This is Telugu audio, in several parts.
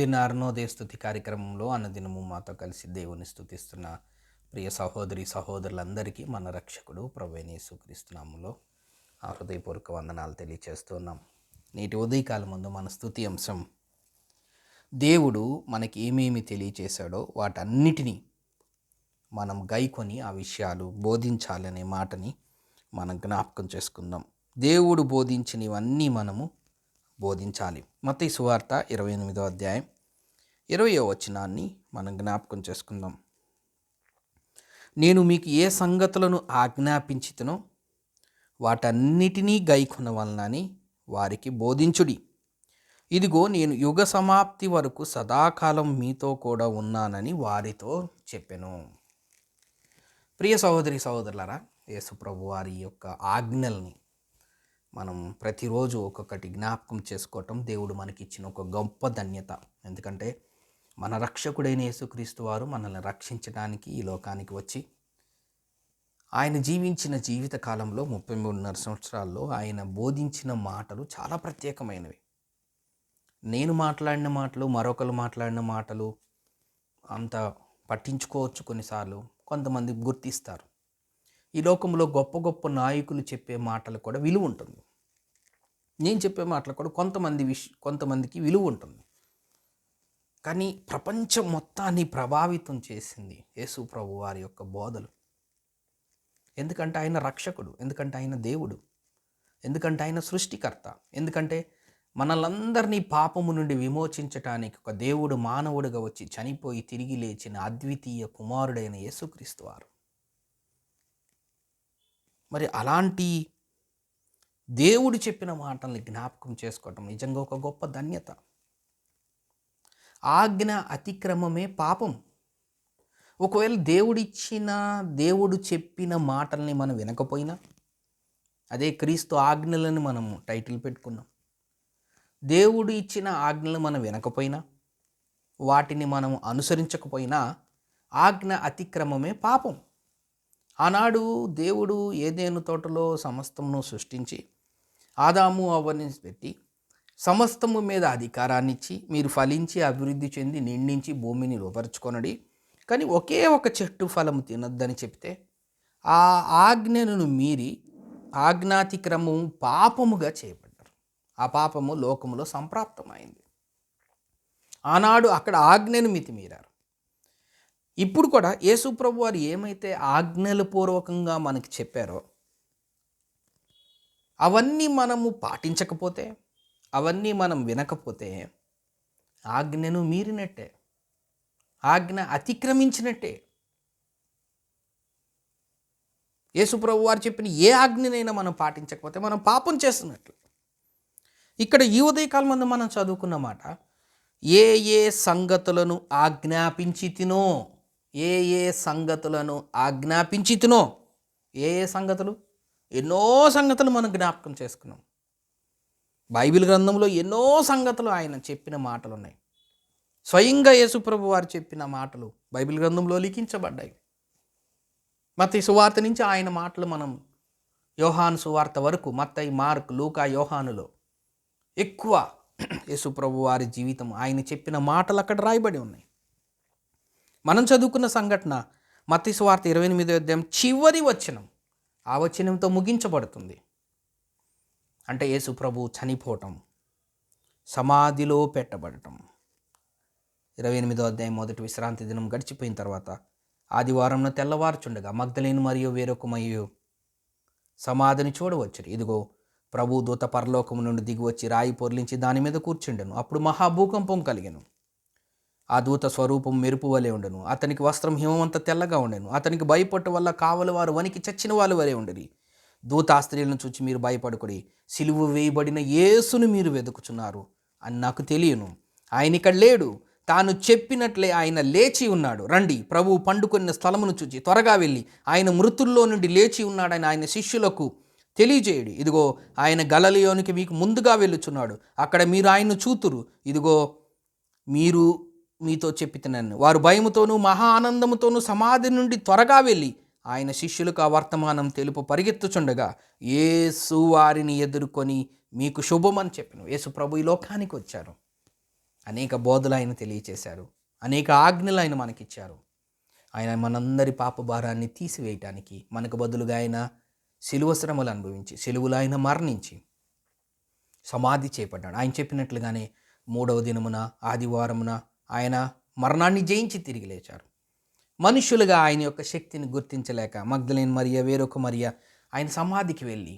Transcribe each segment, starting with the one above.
అనుదిన అరుణోదయ స్తుతి కార్యక్రమంలో అనుదినము మాతో కలిసి దేవుని స్తుతిస్తున్న ప్రియ సహోదరి సహోదరులందరికీ మన రక్షకుడు ప్రభువైన యేసుక్రీస్తు నామములో హృదయపూర్వక వందనాలు తెలియచేస్తున్నాం. నేటి ఉదయకాలం ముందు మన స్తుతి అంశం, దేవుడు మనకి ఏమేమి తెలియచేశాడో వాటన్నిటినీ మనం గైకొని ఆ విషయాలు బోధించాలనే మాటని మనం జ్ఞాపకం చేసుకుందాం. దేవుడు బోధించినవన్నీ మనము బోధించాలి. మత్తయి సువార్త 28వ అధ్యాయం 20వ వచనాన్ని మనం జ్ఞాపకం చేసుకుందాం. నేను మీకు ఏ సంగతులను ఆజ్ఞాపించితినో వాటన్నిటినీ గైకొనవలనని వారికి బోధించుడి. ఇదిగో నేను యుగ సమాప్తి వరకు సదాకాలం మీతో కూడా ఉన్నానని వారితో చెప్పెను. ప్రియ సహోదరి సహోదరులారా, యేసు ప్రభు వారి యొక్క ఆజ్ఞల్ని మనం ప్రతిరోజు ఒక్కొక్కటి జ్ఞాపకం చేసుకోవటం దేవుడు మనకిచ్చిన ఒక గొప్ప ధన్యత. ఎందుకంటే మన రక్షకుడైన యేసుక్రీస్తు వారు మనల్ని రక్షించడానికి ఈ లోకానికి వచ్చి ఆయన జీవించిన జీవిత కాలంలో 33.5 సంవత్సరాల్లో ఆయన బోధించిన మాటలు చాలా ప్రత్యేకమైనవి. నేను మాట్లాడిన మాటలు, మరొకరు మాట్లాడిన మాటలు అంత పట్టించుకోవచ్చు, కొన్నిసార్లు కొంతమంది గుర్తిస్తారు. ఈ లోకంలో గొప్ప గొప్ప నాయకులు చెప్పే మాటలు కూడా విలువ ఉంటుంది. నేను చెప్పే మాటలు కూడా కొంతమందికి విలువ ఉంటుంది. కానీ ప్రపంచం మొత్తాన్ని ప్రభావితం చేసింది యేసు ప్రభు వారి యొక్క బోధలు. ఎందుకంటే ఆయన రక్షకుడు, ఎందుకంటే ఆయన దేవుడు, ఎందుకంటే ఆయన సృష్టికర్త, ఎందుకంటే మనలందరినీ పాపము నుండి విమోచించటానికి ఒక దేవుడు మానవుడిగా వచ్చి చనిపోయి తిరిగి లేచిన అద్వితీయ కుమారుడైన యేసుక్రీస్తు వారు. మరి అలాంటి దేవుడు చెప్పిన మాటల్ని జ్ఞాపకం చేసుకోవటం నిజంగా ఒక గొప్ప ధన్యత. ఆజ్ఞ అతిక్రమమే పాపం. ఒకవేళ దేవుడు చెప్పిన మాటల్ని మనం వినకపోయినా, అదే క్రీస్తు ఆజ్ఞలను మనం టైటిల్ పెట్టుకున్నాం. దేవుడు ఇచ్చిన ఆజ్ఞలను మనం వినకపోయినా, వాటిని మనం అనుసరించకపోయినా ఆజ్ఞ అతిక్రమమే పాపం. ఆనాడు దేవుడు ఏదెను తోటలో సమస్తమును సృష్టించి ఆదాము అవ్వని పెట్టి సమస్తము మీద అధికారాన్ని ఇచ్చి, మీరు ఫలించి అభివృద్ధి చెంది నిండించి భూమిని లోపరుచుకొనడి, కానీ ఒకే ఒక చెట్టు ఫలము తినొద్దని చెప్తే ఆ ఆజ్ఞను మీరి ఆజ్ఞాతిక్రమం పాపముగా చేయబడ్డారు. ఆ పాపము లోకములో సంప్రాప్తమైంది. ఆనాడు అక్కడ ఆజ్ఞను మితిమీరారు. ఇప్పుడు కూడా యేసు ప్రభు వారు ఏమైతే ఆజ్ఞల పూర్వకంగా మనకి చెప్పారో అవన్నీ మనము పాటించకపోతే, అవన్నీ మనం వినకపోతే ఆజ్ఞను మీరినట్టే, ఆజ్ఞ అతిక్రమించినట్టే. యేసు ప్రభు వారు చెప్పిన ఏ ఆజ్ఞనైనా మనం పాటించకపోతే మనం పాపం చేస్తున్నట్లు. ఇక్కడ ఈ ఉదయకాలం ముందు మనం చదువుకున్న మాట, ఏ ఏ సంగతులను ఆజ్ఞాపించితినో, ఏ ఏ సంగతులను ఆజ్ఞాపించితినో. ఏ ఏ సంగతులు? ఎన్నో సంగతులు మనం జ్ఞాపకం చేసుకున్నాం. బైబిల్ గ్రంథంలో ఎన్నో సంగతులు ఆయన చెప్పిన మాటలు ఉన్నాయి. స్వయంగా యేసుప్రభు వారు చెప్పిన మాటలు బైబిల్ గ్రంథంలో లిఖించబడ్డాయి. మత్తయి సువార్త నుంచి ఆయన మాటలు మనం యోహాను సువార్త వరకు, మత్తయి, మార్కు, లూకా, యోహానులో ఎక్కువ యేసుప్రభు వారి జీవితం, ఆయన చెప్పిన మాటలు అక్కడ రాయబడి ఉన్నాయి. మనం చదువుకున్న సంఘటన మత్తయి సువార్త 28వ అధ్యాయం చివరి వచనం, ఆ వచనంతో ముగించబడుతుంది. అంటే యేసు ప్రభు చనిపోవటం, సమాధిలో పెట్టబడటం. 28వ అధ్యాయం మొదటి విశ్రాంతి దినం గడిచిపోయిన తర్వాత ఆదివారంన తెల్లవారుచుండగా మగ్దలేను మరియు వేరొక మరియు సమాధిని చూడవచ్చు. ఇదిగో ప్రభు దూత పరలోకము నుండి దిగివచ్చి రాయి పొర్లించి దాని మీద కూర్చుండెను. అప్పుడు మహాభూకంపం కలిగెను. ఆ దూత స్వరూపం మెరుపు వలె ఉండెను. అతనికి వస్త్రం హిమమంత తెల్లగా ఉండెను. అతనికి భయపట్టు వల్ల కావలి వారు వనికి చచ్చిన వాళ్ళు వలె ఉండేది. దూత ఆ స్త్రీలను చూచి, మీరు భయపడుకుడి, సిలువ వేయబడిన యేసును మీరు వెతుకుచున్నారు అని నాకు తెలియను. ఆయన ఇక్కడ లేడు, తాను చెప్పినట్లే ఆయన లేచి ఉన్నాడు. రండి, ప్రభువు పండుకొన్న స్థలమును చూచి త్వరగా వెళ్ళి ఆయన మృతుల్లో నుండి లేచి ఉన్నాడని ఆయన శిష్యులకు తెలియజేయడు. ఇదిగో ఆయన గలిలయలోనికి మీకు ముందుగా వెళ్ళుచున్నాడు, అక్కడ మీరు ఆయన్ను చూతురు. ఇదిగో మీరు మీతో చెప్పితున్నాను. వారు భయముతోనూ మహా ఆనందముతోనూ సమాధి నుండి త్వరగా వెళ్ళి ఆయన శిష్యులకు ఆ వర్తమానం తెలుపు పరిగెత్తుచుండగా యేసు వారిని ఎదుర్కొని మీకు శుభమని చెప్పిన. యేసు ప్రభు ఈ లోకానికి వచ్చారు. అనేక బోధలు ఆయన తెలియచేశారు, అనేక ఆజ్ఞలు ఆయన మనకిచ్చారు. ఆయన మనందరి పాప భారాన్ని తీసివేయటానికి మనకు బదులుగా ఆయన శిలువ శ్రమలు అనుభవించి, శిలువలో ఆయన మరణించి సమాధి చేపట్టాడు. ఆయన చెప్పినట్లుగానే 3వ దినమున ఆదివారమున ఆయన మరణాన్ని జయించి తిరిగి లేచారు. మనుషులుగా ఆయన యొక్క శక్తిని గుర్తించలేక మగ్దలేని మరియ, వేరొక మరియ ఆయన సమాధికి వెళ్ళి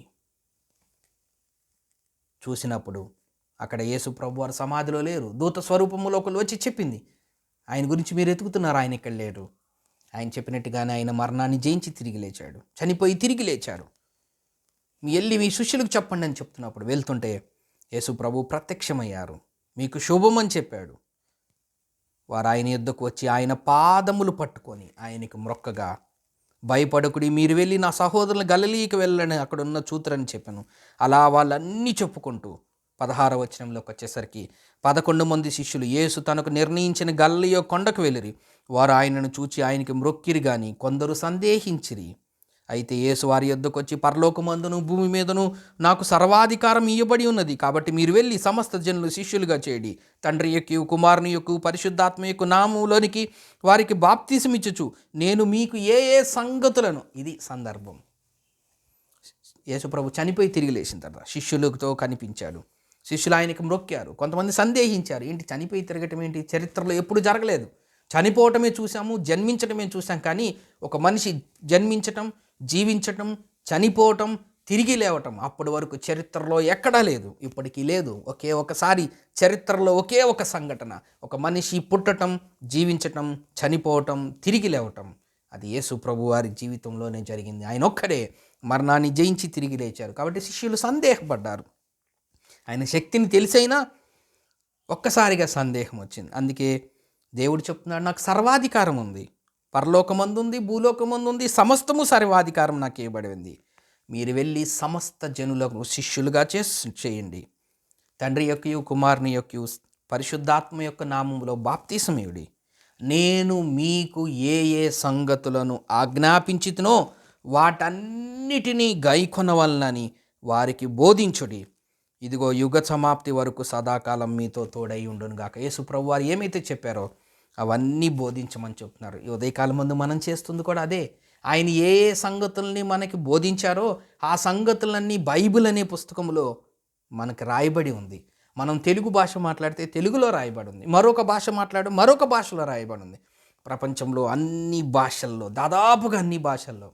చూసినప్పుడు అక్కడ యేసు ప్రభువారు సమాధిలో లేరు. దూత స్వరూపములో ఒకరు వచ్చి చెప్పింది, ఆయన గురించి మీరు ఎతుకుతున్నారు, ఆయన ఇక్కడ లేరు. ఆయన చెప్పినట్టుగానే ఆయన మరణాన్ని జయించి తిరిగి లేచాడు, చనిపోయి తిరిగి లేచాడు. వెళ్ళి మీ శిష్యులకు చెప్పండి అని చెప్తున్నప్పుడు వెళ్తుంటే యేసు ప్రభు ప్రత్యక్షమయ్యారు. మీకు శుభం అని చెప్పాడు. వారు ఆయన యొద్దకు వచ్చి ఆయన పాదములు పట్టుకొని ఆయనకు మొక్కగా, భయపడకుడి, మీరు వెళ్ళి నా సహోదరులు గలిలీకి వెళ్ళని అక్కడ ఉన్న చూతురని చెప్పాను. అలా వాళ్ళన్నీ చెప్పుకుంటూ 16వ వచనంలోకి వచ్చేసరికి 11 మంది శిష్యులు యేసు తనకు నిర్ణయించిన గలిలయ కొండకు వెళ్ళిరి. వారు ఆయనను చూచి ఆయనకి మ్రొక్కిరి గాని కొందరు సందేహించిరి. అయితే యేసు వారి యొద్దకు వచ్చి, పరలోకమందును భూమి మీదను నాకు సర్వాధికారం ఇవ్వబడి ఉన్నది, కాబట్టి మీరు వెళ్ళి సమస్త జనులు శిష్యులుగా చేయండి. తండ్రి యొక్క, కుమారుని యొక్క, పరిశుద్ధాత్మ యొక్క నామములోనికి వారికి బాప్తిసమిచ్చుచు నేను మీకు ఏ ఏ సంగతులను, ఇది సందర్భం, యేసు ప్రభు చనిపోయి తిరిగి లేచిన తర్వాత శిష్యులతో కనిపించాడు. శిష్యులు ఆయనకు మ్రొక్కారు. కొంతమంది సందేహించారు, ఏంటి చనిపోయి తిరగటం ఏంటి, చరిత్రలో ఎప్పుడు జరగలేదు, చనిపోవటమే చూసాము, జన్మించటమే చూసాం, కానీ ఒక మనిషి జన్మించటం, జీవించటం, చనిపోవటం, తిరిగి లేవటం అప్పటి వరకు చరిత్రలో ఎక్కడా లేదు, ఇప్పటికీ లేదు. ఒకే ఒకసారి చరిత్రలో ఒకే ఒక సంఘటన, ఒక మనిషి పుట్టటం, జీవించటం, చనిపోవటం, తిరిగి లేవటం, అది యేసు ప్రభు వారి జీవితంలోనే జరిగింది. ఆయన ఒక్కడే మరణాన్ని జయించి తిరిగి లేచారు. కాబట్టి శిష్యులు సందేహపడ్డారు. ఆయన శక్తిని తెలిసైనా ఒక్కసారిగా సందేహం వచ్చింది. అందుకే దేవుడు చెప్తున్నాడు, నాకు సర్వాధికారం ఉంది, పరలోకమందు ఉంది, భూలోకమందు ఉంది, సమస్తము సర్వాధికారం నాకు ఇవ్వబడింది. మీరు వెళ్ళి సమస్త జనులకు శిష్యులుగా చేయండి. తండ్రి యొక్క, కుమారుని యొక్క, పరిశుద్ధాత్మ యొక్క నామములో బాప్తిసమియుడి. నేను మీకు ఏ ఏ సంగతులను ఆజ్ఞాపించితునో వాటన్నిటినీ గైకొనవలనని వారికి బోధించుడి. ఇదిగో యుగ సమాప్తి వరకు సదాకాలం మీతో తోడై ఉండును గాక. యేసు ప్రభు వారు ఏమైతే చెప్పారో అవన్నీ బోధించమని చెప్తున్నారు. ఈ ఉదయకాలం ముందు మనం చేస్తుంది కూడా అదే. ఆయన ఏ ఏ సంగతుల్ని మనకి బోధించారో ఆ సంగతులన్నీ బైబిల్ అనే పుస్తకంలో మనకు రాయబడి ఉంది. మనం తెలుగు భాష మాట్లాడితే తెలుగులో రాయబడి ఉంది, మరొక భాష మాట్లాడు మరొక భాషలో రాయబడి ఉంది. ప్రపంచంలో అన్ని భాషల్లో, దాదాపుగా అన్ని భాషల్లో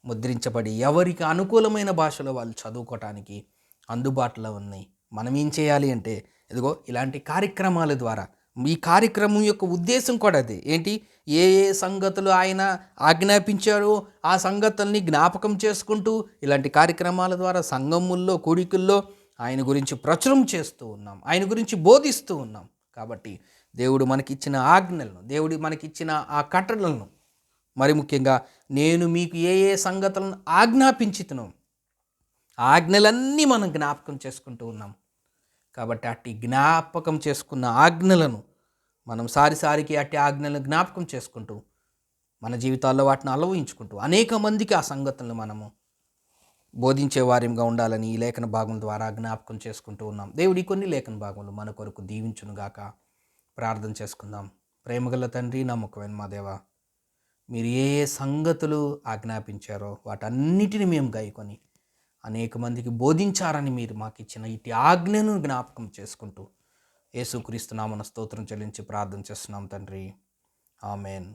ముద్రించబడి ఎవరికి అనుకూలమైన భాషలో వాళ్ళు చదువుకోవటానికి అందుబాటులో ఉన్నాయి. మనం ఏం చేయాలి అంటే, ఇదిగో ఇలాంటి కార్యక్రమాల ద్వారా, ఈ కార్యక్రమం యొక్క ఉద్దేశం కూడా అదే. ఏంటి, ఏ ఏ సంగతులు ఆయన ఆజ్ఞాపించారో ఆ సంగతుల్ని జ్ఞాపకం చేసుకుంటూ ఇలాంటి కార్యక్రమాల ద్వారా సంఘముల్లో, కూడికల్లో ఆయన గురించి ప్రచురం చేస్తూ ఉన్నాం, ఆయన గురించి బోధిస్తూ ఉన్నాం. కాబట్టి దేవుడు మనకిచ్చిన ఆజ్ఞలను, దేవుడు మనకిచ్చిన ఆ కట్టడలను, మరి ముఖ్యంగా నేను మీకు ఏ ఏ సంగతులను ఆజ్ఞాపించుతున్నాం, ఆజ్ఞలన్నీ మనం జ్ఞాపకం చేసుకుంటూ ఉన్నాం. కాబట్టి అట్టి జ్ఞాపకం చేసుకున్న ఆజ్ఞలను మనం సారికి అట్టి ఆజ్ఞలను జ్ఞాపకం చేసుకుంటూ మన జీవితాల్లో వాటిని అలవయించుకుంటూ అనేక మందికి ఆ సంగతులను మనము బోధించే వారిగా ఉండాలని ఈ లేఖన భాగం ద్వారా జ్ఞాపకం చేసుకుంటూ ఉన్నాం. దేవుడి కొన్ని లేఖన భాగములు మన కొరకు దీవించునుగాక. ప్రార్థన చేసుకుందాం. ప్రేమగల తండ్రి, నమ్మకమైన మా దేవ, మీరు ఏ ఏ సంగతులు ఆజ్ఞాపించారో వాటన్నిటిని మేము గైకొని అనేక మందికి బోధించారని మీరు మాకు ఇచ్చిన ఇటు ఆజ్ఞను జ్ఞాపకం చేసుకుంటూ యేసుక్రీస్తు నామమున స్తోత్రం చెల్లించి ప్రార్థన చేస్తున్నాం తండ్రి. ఆమెన్.